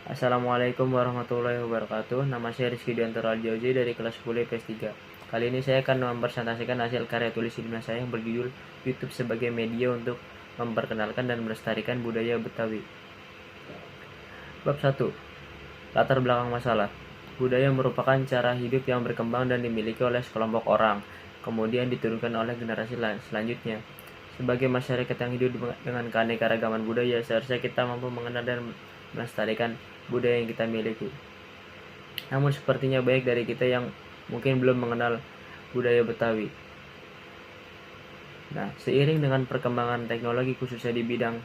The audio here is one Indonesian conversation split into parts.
Assalamualaikum warahmatullahi wabarakatuh. Nama saya Rizky Diantoro Aljauzi dari kelas 10 IPS 3. Kali ini saya akan mempresentasikan hasil karya tulis ilmiah saya yang berjudul YouTube sebagai media untuk memperkenalkan dan melestarikan budaya Betawi. Bab 1. Latar belakang masalah. Budaya merupakan cara hidup yang berkembang dan dimiliki oleh sekelompok orang, kemudian diturunkan oleh generasi selanjutnya. Sebagai masyarakat yang hidup dengan keanekaragaman budaya, seharusnya kita mampu mengenal dan melestarikan budaya yang kita miliki. Namun sepertinya banyak dari kita yang mungkin belum mengenal budaya Betawi. Nah, seiring dengan perkembangan teknologi khususnya di bidang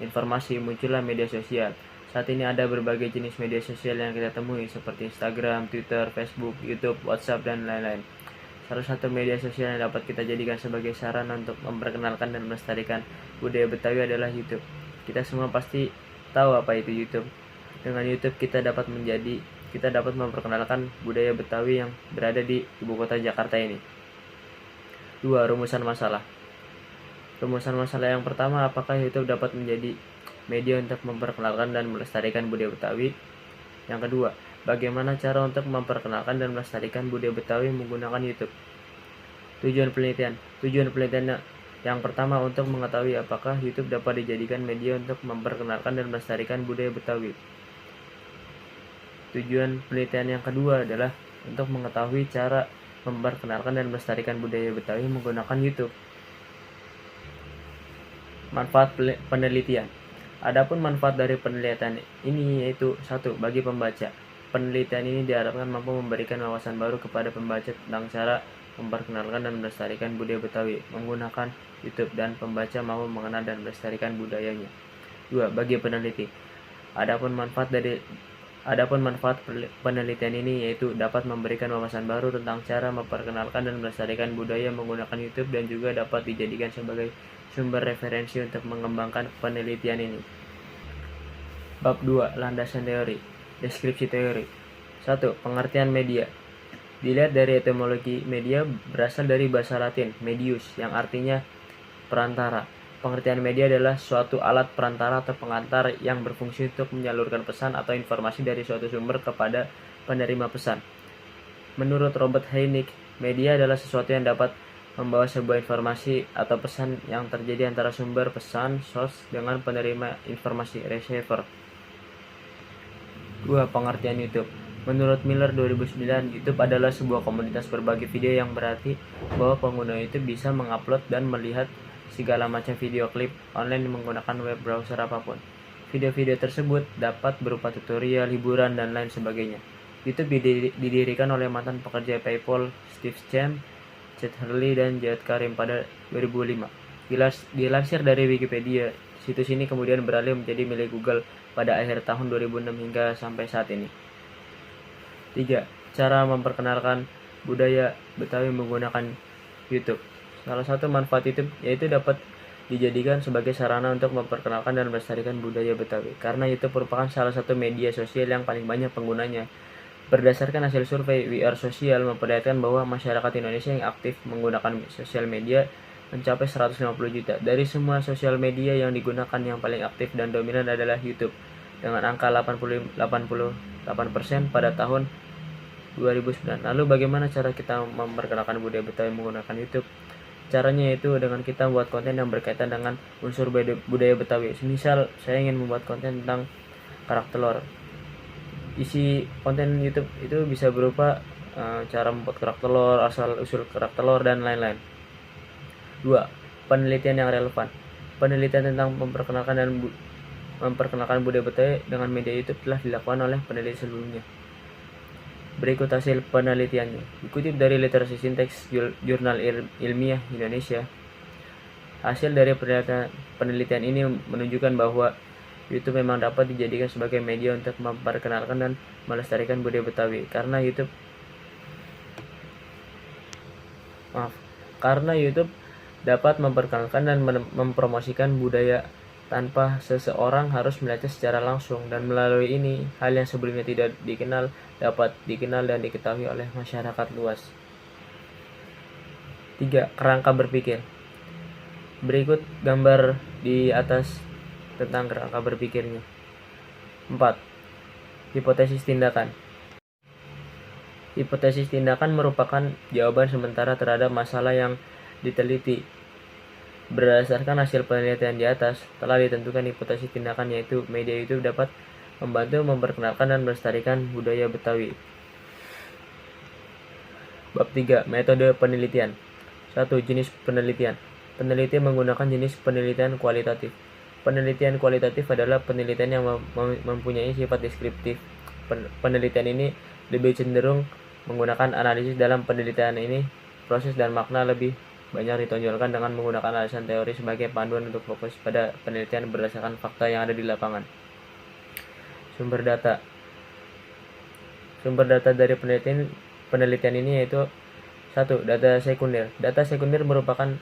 informasi, muncullah media sosial. Saat ini ada berbagai jenis media sosial yang kita temui seperti Instagram, Twitter, Facebook, YouTube, WhatsApp, dan lain-lain. Salah satu media sosial yang dapat kita jadikan sebagai sarana untuk memperkenalkan dan melestarikan budaya Betawi adalah YouTube. Kita semua pasti tahu apa itu YouTube. Dengan YouTube kita dapat memperkenalkan budaya Betawi yang berada di ibu kota Jakarta ini. 2. Rumusan masalah. Rumusan masalah yang pertama, apakah YouTube dapat menjadi media untuk memperkenalkan dan melestarikan budaya Betawi? Yang kedua, bagaimana cara untuk memperkenalkan dan melestarikan budaya Betawi menggunakan YouTube? Tujuan penelitian yang pertama, untuk mengetahui apakah YouTube dapat dijadikan media untuk memperkenalkan dan melestarikan budaya Betawi. Tujuan penelitian yang kedua adalah untuk mengetahui cara memperkenalkan dan melestarikan budaya Betawi menggunakan YouTube. Manfaat penelitian. Adapun manfaat dari penelitian ini yaitu 1. Bagi pembaca. Penelitian ini diharapkan mampu memberikan wawasan baru kepada pembaca tentang cara memperkenalkan dan melestarikan budaya Betawi menggunakan YouTube, dan pembaca mampu mengenal dan melestarikan budayanya. 2. Bagi peneliti. Adapun manfaat penelitian ini yaitu dapat memberikan wawasan baru tentang cara memperkenalkan dan melestarikan budaya menggunakan YouTube, dan juga dapat dijadikan sebagai sumber referensi untuk mengembangkan penelitian ini. Bab 2. Landasan teori. Deskripsi teori. 1. Pengertian media. Dilihat dari etimologi, media berasal dari bahasa Latin medius yang artinya perantara. Pengertian media adalah suatu alat perantara atau pengantar yang berfungsi untuk menyalurkan pesan atau informasi dari suatu sumber kepada penerima pesan. Menurut Robert Heineck, media adalah sesuatu yang dapat membawa sebuah informasi atau pesan yang terjadi antara sumber pesan source dengan penerima informasi receiver. 2. Pengertian YouTube. Menurut Miller 2009, YouTube adalah sebuah komunitas berbagi video yang berarti bahwa pengguna YouTube bisa mengupload dan melihat segala macam video klip online menggunakan web browser apapun. Video-video tersebut dapat berupa tutorial, hiburan, dan lain sebagainya. YouTube didirikan oleh mantan pekerja PayPal Steve Chen, Chad Hurley, dan Jawed Karim pada 2005. Dilansir dari Wikipedia, situs ini kemudian beralih menjadi milik Google pada akhir tahun 2006 hingga sampai saat ini. 3. Cara memperkenalkan budaya Betawi menggunakan YouTube. Salah satu manfaat YouTube yaitu dapat dijadikan sebagai sarana untuk memperkenalkan dan melestarikan budaya Betawi, karena YouTube merupakan salah satu media sosial yang paling banyak penggunanya. Berdasarkan hasil survei We Are Social memperlihatkan bahwa masyarakat Indonesia yang aktif menggunakan sosial media mencapai 150 juta. Dari semua sosial media yang digunakan, yang paling aktif dan dominan adalah YouTube dengan angka 88% pada tahun 2009. Lalu bagaimana cara kita memperkenalkan budaya Betawi menggunakan YouTube? Caranya yaitu dengan kita membuat konten yang berkaitan dengan unsur budaya Betawi. Misal saya ingin membuat konten tentang kerak telur. Isi konten YouTube itu bisa berupa cara membuat kerak telur, asal-usul kerak telur, dan lain-lain. 2. Penelitian yang relevan. Penelitian tentang memperkenalkan budaya Betawi dengan media YouTube telah dilakukan oleh peneliti sebelumnya. Berikut hasil penelitiannya. Dikutip dari Literasi Sinteks Jurnal Ilmiah Indonesia. Hasil dari penelitian ini menunjukkan bahwa YouTube memang dapat dijadikan sebagai media untuk memperkenalkan dan melestarikan budaya Betawi, karena YouTube dapat memperkenalkan dan mempromosikan budaya tanpa seseorang harus melihatnya secara langsung, dan melalui ini hal yang sebelumnya tidak dikenal dapat dikenal dan diketahui oleh masyarakat luas. 3. Kerangka berpikir. Berikut gambar di atas tentang kerangka berpikirnya. 4. Hipotesis tindakan. Hipotesis tindakan merupakan jawaban sementara terhadap masalah yang diteliti. Berdasarkan hasil penelitian di atas, telah ditentukan hipotesis tindakan, yaitu media YouTube dapat membantu memperkenalkan dan melestarikan budaya Betawi. Bab 3. Metode penelitian. 1. Jenis penelitian. Peneliti menggunakan jenis penelitian kualitatif. Penelitian kualitatif adalah penelitian yang mempunyai sifat deskriptif. Penelitian ini lebih cenderung menggunakan analisis. Dalam penelitian ini, proses dan makna lebih banyak ditonjolkan dengan menggunakan alasan teori sebagai panduan untuk fokus pada penelitian berdasarkan fakta yang ada di lapangan. Sumber data. Sumber data dari penelitian ini yaitu 1. Data sekunder. Data sekunder merupakan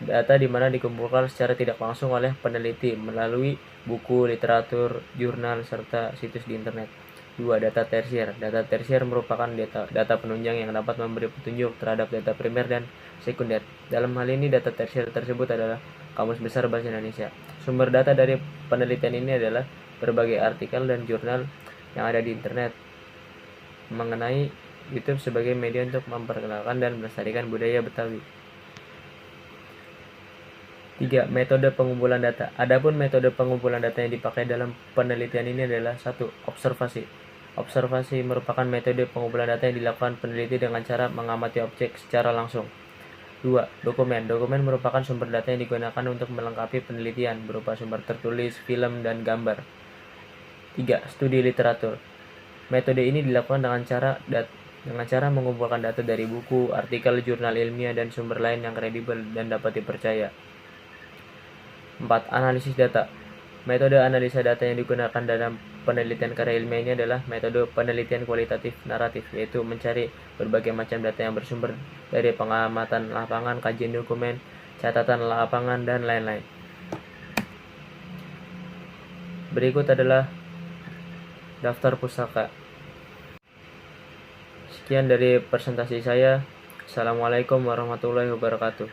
data di mana dikumpulkan secara tidak langsung oleh peneliti melalui buku, literatur, jurnal, serta situs di internet. 2. Data tersier. Data tersier merupakan data penunjang yang dapat memberi petunjuk terhadap data primer dan sekunder. Dalam hal ini, data tersier tersebut adalah Kamus Besar Bahasa Indonesia. Sumber data dari penelitian ini adalah berbagai artikel dan jurnal yang ada di internet mengenai YouTube sebagai media untuk memperkenalkan dan melestarikan budaya Betawi. 3. Metode pengumpulan data. Adapun metode pengumpulan data yang dipakai dalam penelitian ini adalah 1. Observasi. Observasi merupakan metode pengumpulan data yang dilakukan peneliti dengan cara mengamati objek secara langsung. 2. Dokumen. Dokumen merupakan sumber data yang digunakan untuk melengkapi penelitian berupa sumber tertulis, film, dan gambar. 3. Studi literatur. Metode ini dilakukan dengan cara mengumpulkan data dari buku, artikel, jurnal ilmiah, dan sumber lain yang kredibel dan dapat dipercaya. 4. Analisis data. Metode analisa data yang digunakan dalam penelitian karya ilmiah ini adalah metode penelitian kualitatif naratif, yaitu mencari berbagai macam data yang bersumber dari pengamatan lapangan, kajian dokumen, catatan lapangan, dan lain-lain. Berikut adalah daftar pustaka. Sekian dari presentasi saya. Assalamualaikum warahmatullahi wabarakatuh.